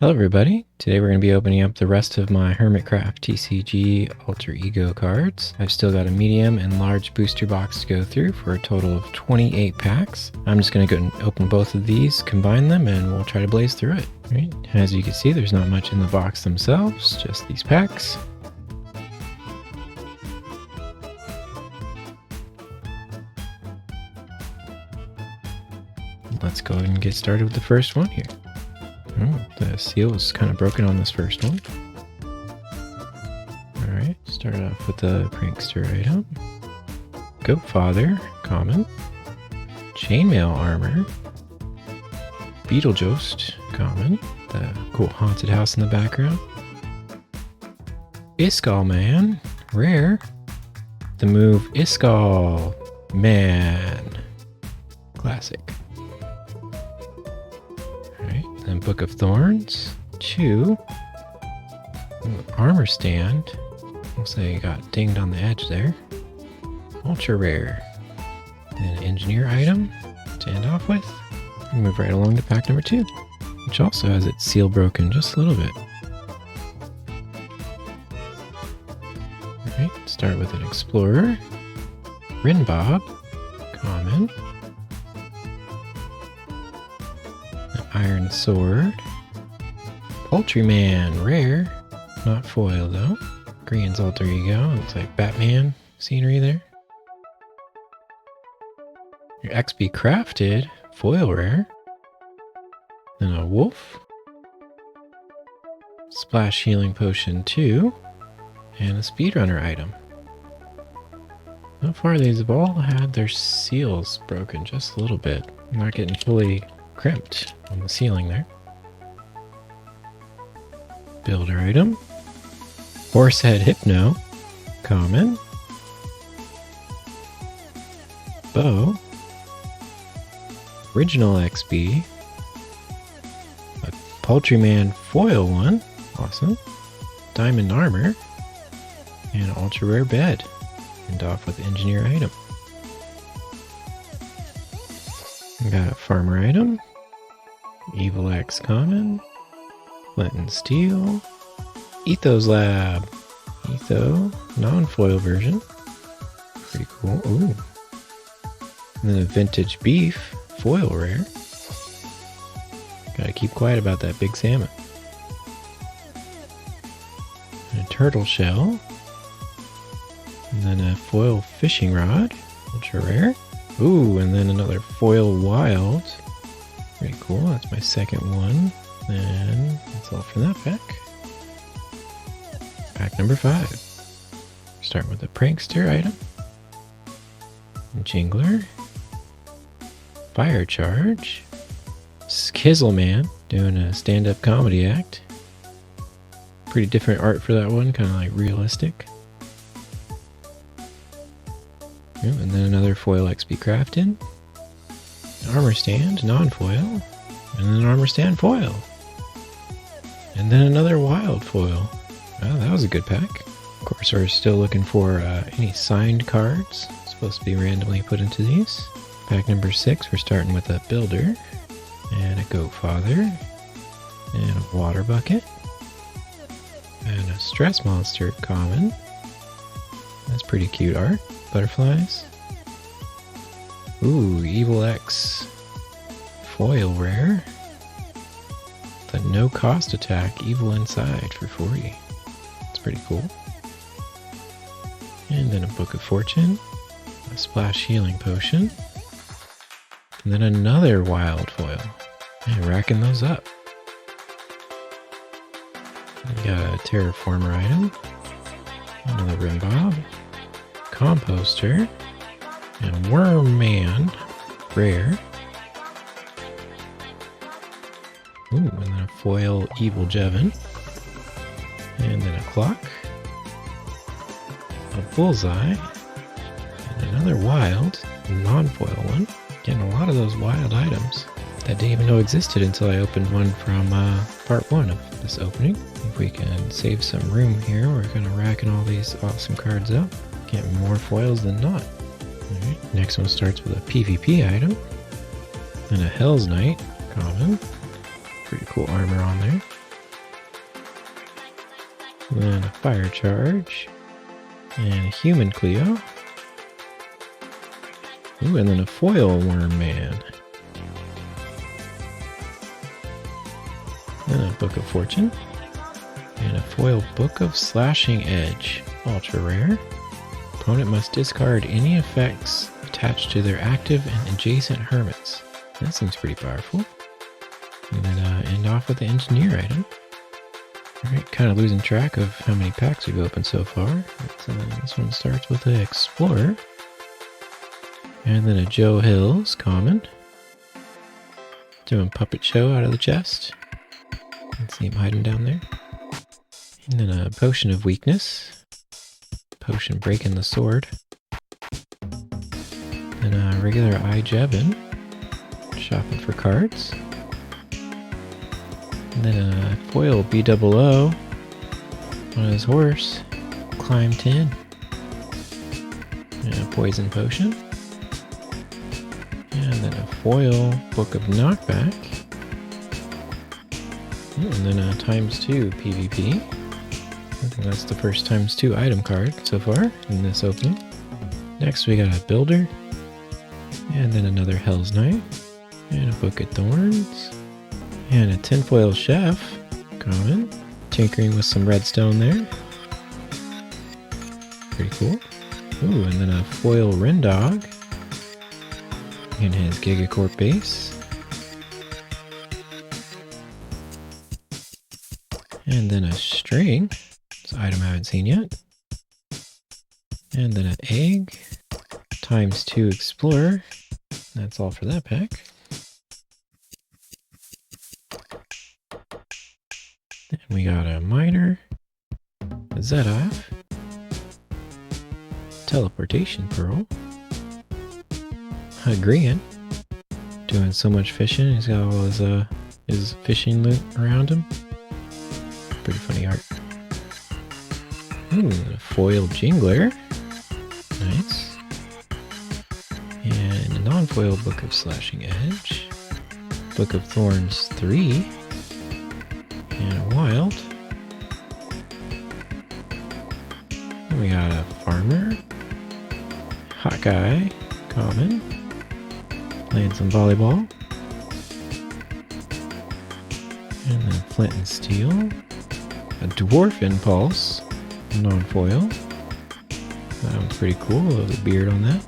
Hello everybody, today we're going to be opening up the rest of my Hermitcraft TCG Alter Ego cards. I've still got a medium and large booster box to go through for a total of 28 packs. I'm just going to go and open both of these, combine them, and we'll try to blaze through it. Right. As you can see, there's not much in the box themselves, just these packs. Let's go ahead and get started with the first one here. Oh, the seal is kind of broken on this first one. Alright, start off with the prankster item. Goat Father, common. Chainmail Armor. Beetlejuice, common. The cool haunted house in the background. Iskall Man, rare. The move Iskall Man, classic. And Book of Thorns, 2. Armor Stand. Looks like it got dinged on the edge there. Ultra rare. Then Engineer item to end off with. And move right along to pack number 2, which also has its seal broken just a little bit. Alright, start with an Explorer. Rinbob, common. Iron Sword. Poultryman, rare. Not foil though. Green's Alter Ego. Looks like Batman scenery there. Your XP Crafted, foil rare. Then a Wolf. Splash Healing Potion 2. And a Speedrunner item. So far these have all had their seals broken just a little bit. Not getting fully crimped on the ceiling there. Builder item. Horsehead Hypno, common. Bow. Original XP. A Poultryman foil one, awesome. Diamond Armor. And an ultra rare bed. End off with Engineer item. We got a Farmer item. Evil X common. Flint and Steel. Ethos Lab. Etho, non-foil version. Pretty cool. Ooh. And then a Vintage Beef, foil rare. Gotta keep quiet about that big salmon. And a Turtle Shell. And then a foil Fishing Rod, ultra rare. Ooh, and then another foil wild. Pretty cool, that's my second one. And that's all from that pack. Pack number 5. Start with the prankster item. Jingler. Fire Charge. Skizzleman, doing a stand-up comedy act. Pretty different art for that one, kind of like realistic. And then another foil XP Crafted. Armor Stand, non-foil. And then an Armor Stand foil. And then another wild foil. Well, that was a good pack. Of course, we're still looking for any signed cards. Supposed to be randomly put into these. Pack number 6, we're starting with a Builder. And a Goat Father. And a Water Bucket. And a Stress Monster common. That's pretty cute art. Butterflies. Ooh, Evil X foil rare. The no cost attack, Evil Inside for 40. It's pretty cool. And then a Book of Fortune. A Splash Healing Potion. And then another wild foil. And racking those up. We got a Terraformer item. Another Rimbob. Composter. And Worm Man, rare. Ooh, and then a foil Evil Jevin. And then a Clock. A Bullseye. And another wild, non-foil one. Getting a lot of those wild items that I didn't even know existed until I opened one from part 1 of this opening. If we can save some room here, we're going to racking all these awesome cards up. Getting more foils than not. Alright, next one starts with a PvP item. And a Hell's Knight, common. Pretty cool armor on there. And then a fire charge. And a human Cleo. Ooh, and then a foil worm man. Then a book of fortune. And a foil book of slashing edge. Ultra rare. Opponent must discard any effects attached to their active and adjacent hermits. That seems pretty powerful. And then end off with the engineer item. Alright, kind of losing track of how many packs we've opened so far. This one starts with an explorer. And then a Joe Hills common. Doing puppet show out of the chest. Let's see him hiding down there. And then a potion of weakness. Potion breaking the sword. And a regular Jevin. Shopping for cards. And then a foil BOO on his horse. Climb 10. And a poison potion. And then a foil book of knockback. And then a ×2 PvP. I think that's the first ×2 item card so far in this opening. Next we got a builder. And then another Hell's Knight. And a book of thorns. And a tinfoil chef. Common. Tinkering with some redstone there. Pretty cool. Ooh, and then a foil Rendog. In his Gigacorp base. And then a string. This item I haven't seen yet. And then an egg. ×2 explorer. That's all for that pack. Then we got a miner. A Zetoff. Teleportation pearl. Grian. Doing so much fishing. He's got all his fishing loot around him. Pretty funny art. Ooh, a foil jingler. Nice. And a non-foil book of slashing edge. Book of thorns 3. And a wild. Then we got a farmer. Hawkeye. Common. Playing some volleyball. And then flint and steel. A dwarf impulse. Non-foil. That one's pretty cool. Love the beard on that.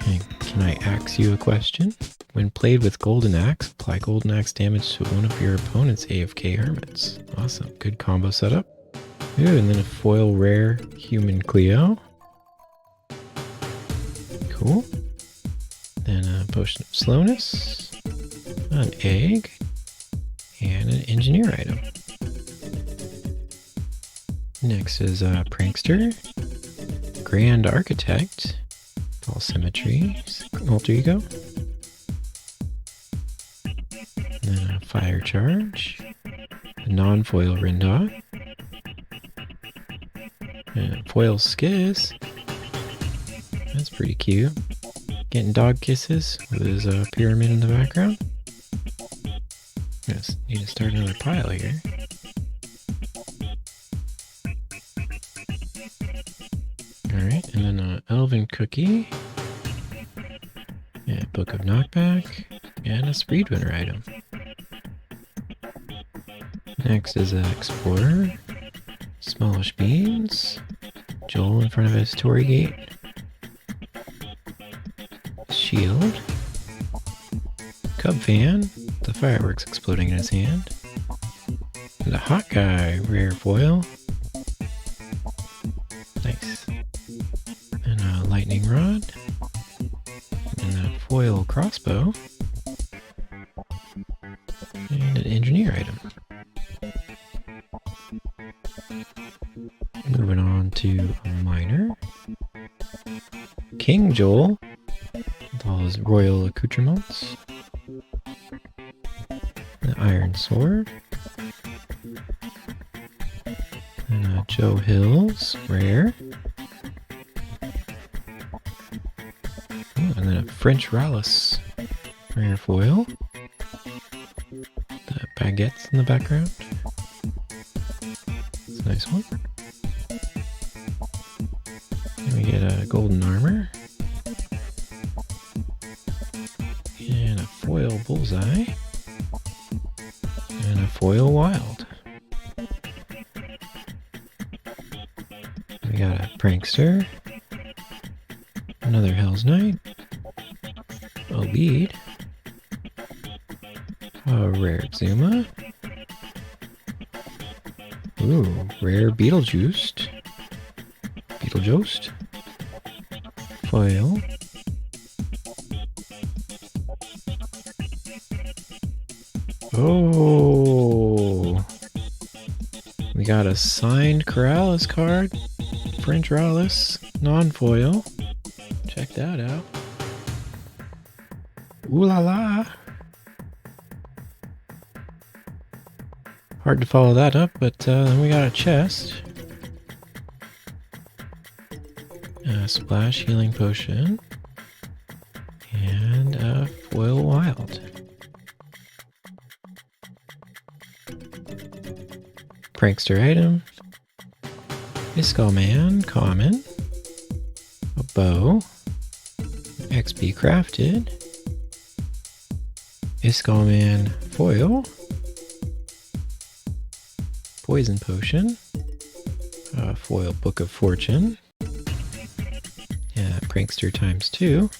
And can I ask you a question? When played with Golden Axe, apply Golden Axe damage to one of your opponent's AFK hermits. Awesome. Good combo setup. Ooh, and then a foil rare human Cleo. Cool. Then a potion of slowness. An egg. And an engineer item. Next is a prankster. Grand architect. All symmetry. Alter ego. Then a fire charge. A non-foil Rendog. And a foil Skiz. That's pretty cute. Getting dog kisses with his pyramid in the background. Yes, need to start another pile here. Alright, and then an elven cookie. And a book of knockback. And a speedrunner item. Next is an explorer. Smallish beans. Joel in front of his Tory gate. Shield. Cub fan. The fireworks exploding in his hand. And a Hawkeye rare foil. Nice. And a lightning rod. And a foil crossbow. And an engineer item. Moving on to a miner. King Joel. With all his royal accoutrements. An iron sword. And a Joe Hills rare. Oh, and then a French Rallis rare foil. The baguettes in the background. a nice one. And we get a golden armor. And a foil bullseye. And a foil wild. We got a prankster. Another Hell's Knight. A lead. A rare Zuma. Ooh, rare Beetlejuiced. Foil. Oh! We got a signed Corrales card. French Rallis, non-foil. Check that out. Ooh la la! Hard to follow that up, but then we got a chest. A splash healing potion. And a foil wild. Prankster item. Skullman, common. A bow. XP crafted. Skullman foil. Poison potion. Foil book of fortune. Prankster ×2.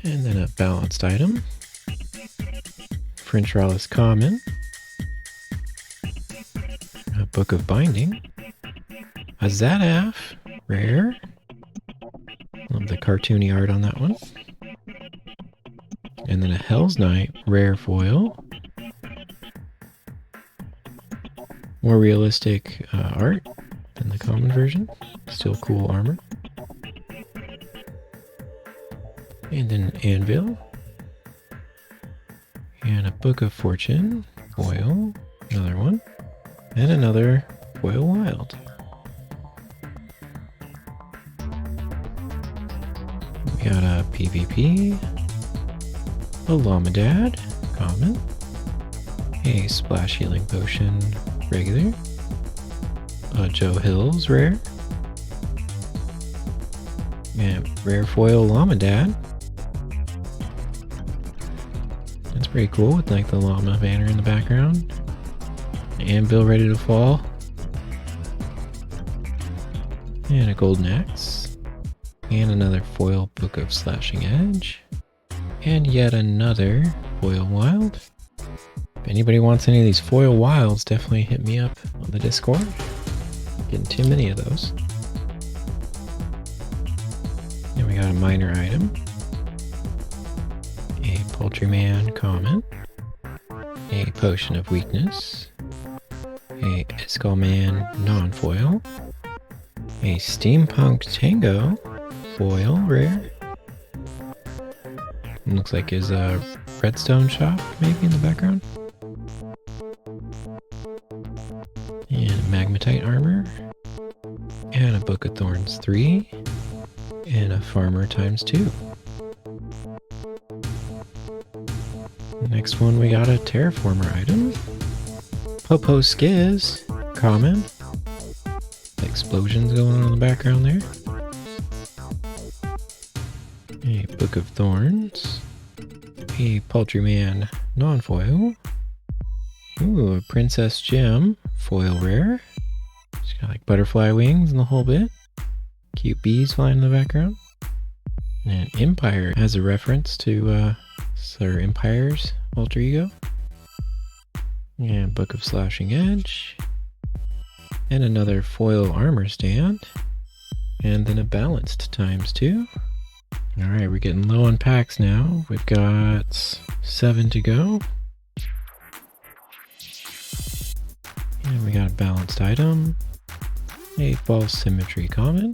And then a balanced item. French Rallis common. A book of binding. A Zadaf rare. Love the cartoony art on that one. And then a Hell's Knight rare foil. More realistic art than the common version. Still cool armor. And an anvil. And a book of fortune. Foil. Another one. And another foil wild. We got a PvP. A Llamadad. Common. A splash healing potion. Regular. A Joe Hills rare. And rare foil Llamadad. That's pretty cool with like the llama banner in the background. Anvil ready to fall. And a golden axe. And another foil book of slashing edge. And yet another foil wild. If anybody wants any of these foil wilds, definitely hit me up on the Discord. Getting too many of those. And we got a minor item. A Poultryman common. A potion of weakness. A Skullman non-foil. A Steampunk Tango foil rare. It looks like his redstone shop maybe in the background. And a Magmatite armor. And a Book of Thorns 3. And a Farmer ×2. Next one we got a Terraformer item. Popo Skiz, common. Explosions going on in the background there. A Book of Thorns. A Poultryman non-foil. Ooh, a Princess Gem foil rare. She's got like butterfly wings and the whole bit. Cute bees flying in the background. And Empire has a reference to Sir Empire's alter ego. And Book of Slashing Edge. And another foil armor stand. And then a balanced ×2. Alright, we're getting low on packs now. We've got 7 to go. And we got a balanced item. A false symmetry common.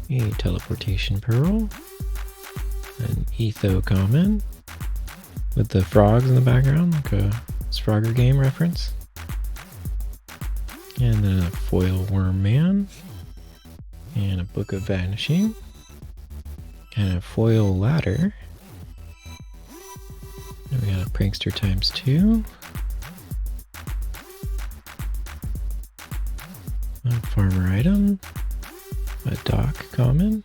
A teleportation pearl. An etho common. With the frogs in the background, like a Frogger game reference. And then a foil worm man. And a Book of Vanishing. And a foil ladder. And we got a prankster ×2. farmer item, a dock common,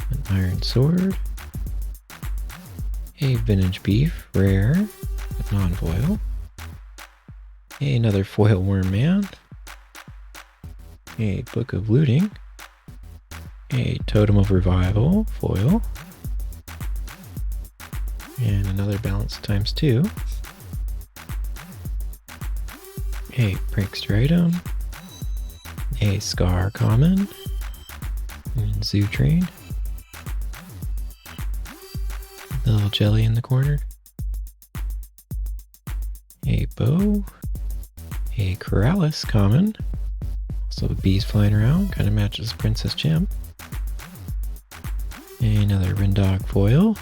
an iron sword, a vintage beef rare with non-foil, another foil worm man, a book of looting, a totem of revival foil, and another balance times 2, a prankster item, a scar common, and zoo train, the little jelly in the corner, a bow, a Corrales common, also bees flying around, kind of matches Princess Gem, another Rendog foil,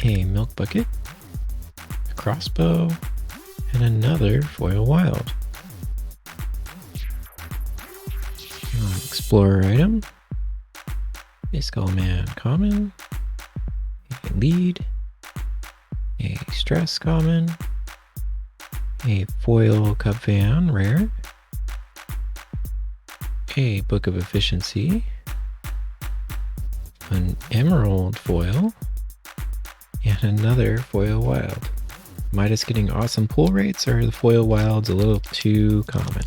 a milk bucket, a crossbow, and another foil wild. Explorer item, a Skullman common, a lead, a stress common, a foil Cub Fan rare, a book of efficiency, an emerald foil, and another foil wild. Am I just getting awesome pull rates, or are the foil wilds a little too common?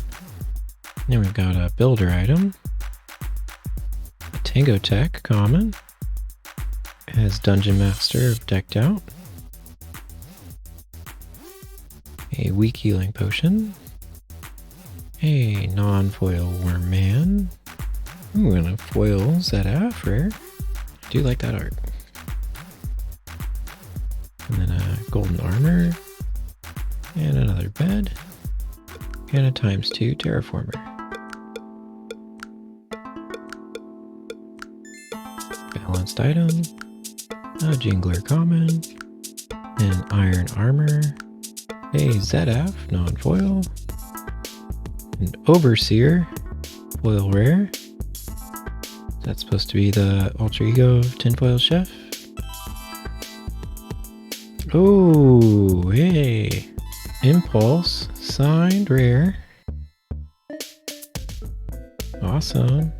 Then we've got a builder item, a Tango Tech common, as Dungeon Master decked out, a weak healing potion, a non-foil worm man, ooh, and a foil ZF rare. I do like that art. And then a golden armor, and another bed, and a ×2 terraformer. Balanced item, a jingler common, an iron armor, a ZF non-foil, an overseer foil rare. That's supposed to be the alter ego of Tinfoil Chef. Oh, hey, Impulse signed rare. Awesome.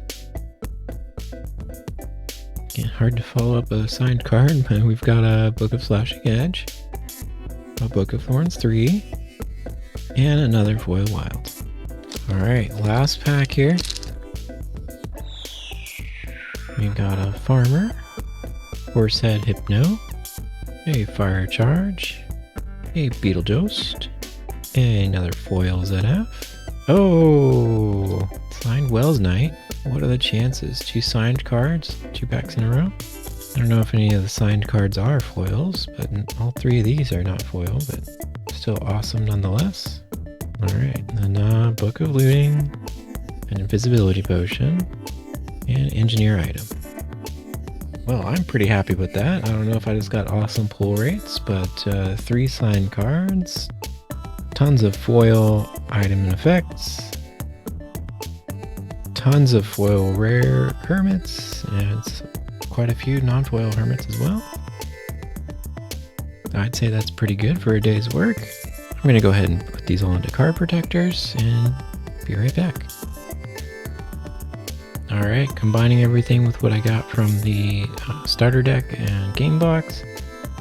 Yeah, hard to follow up a signed card, but we've got a Book of Flashing Edge, a Book of Thorns 3, and another foil wild. Alright, last pack here. We've got a Farmer, Horsehead Hypno, a Fire Charge, a Beetlejuice, another foil ZF. Oh, signed Wells Knight. What are the chances? 2 signed cards, 2 packs in a row. I don't know if any of the signed cards are foils, but all 3 of these are not foil, but still awesome nonetheless. Alright, then Book of Looting, an Invisibility Potion, and Engineer item. Well, I'm pretty happy with that. I don't know if I just got awesome pull rates, but 3 signed cards, tons of foil item and effects, tons of foil rare hermits, and quite a few non-foil hermits as well. I'd say that's pretty good for a day's work. I'm going to go ahead and put these all into card protectors and be right back. Alright, combining everything with what I got from the starter deck and game box.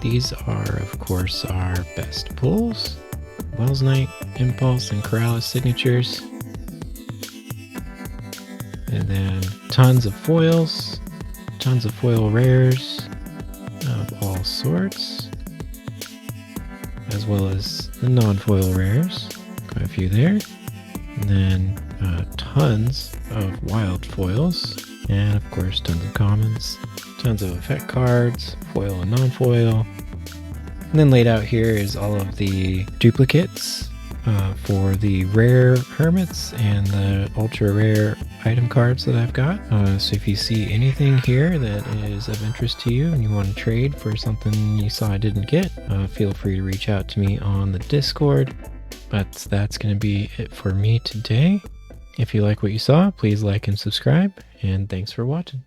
These are, of course, our best pulls. Wells Knight, Impulse, and Corrales signatures. And then tons of foils, tons of foil rares of all sorts, as well as the non-foil rares, quite a few there. And then tons of wild foils, and of course tons of commons, tons of effect cards, foil and non-foil. And then laid out here is all of the duplicates for the rare hermits and the ultra rare item cards that I've got. So if you see anything here that is of interest to you and you want to trade for something you saw I didn't get, feel free to reach out to me on the Discord. But that's going to be it for me today. If you like what you saw, please like and subscribe, and thanks for watching.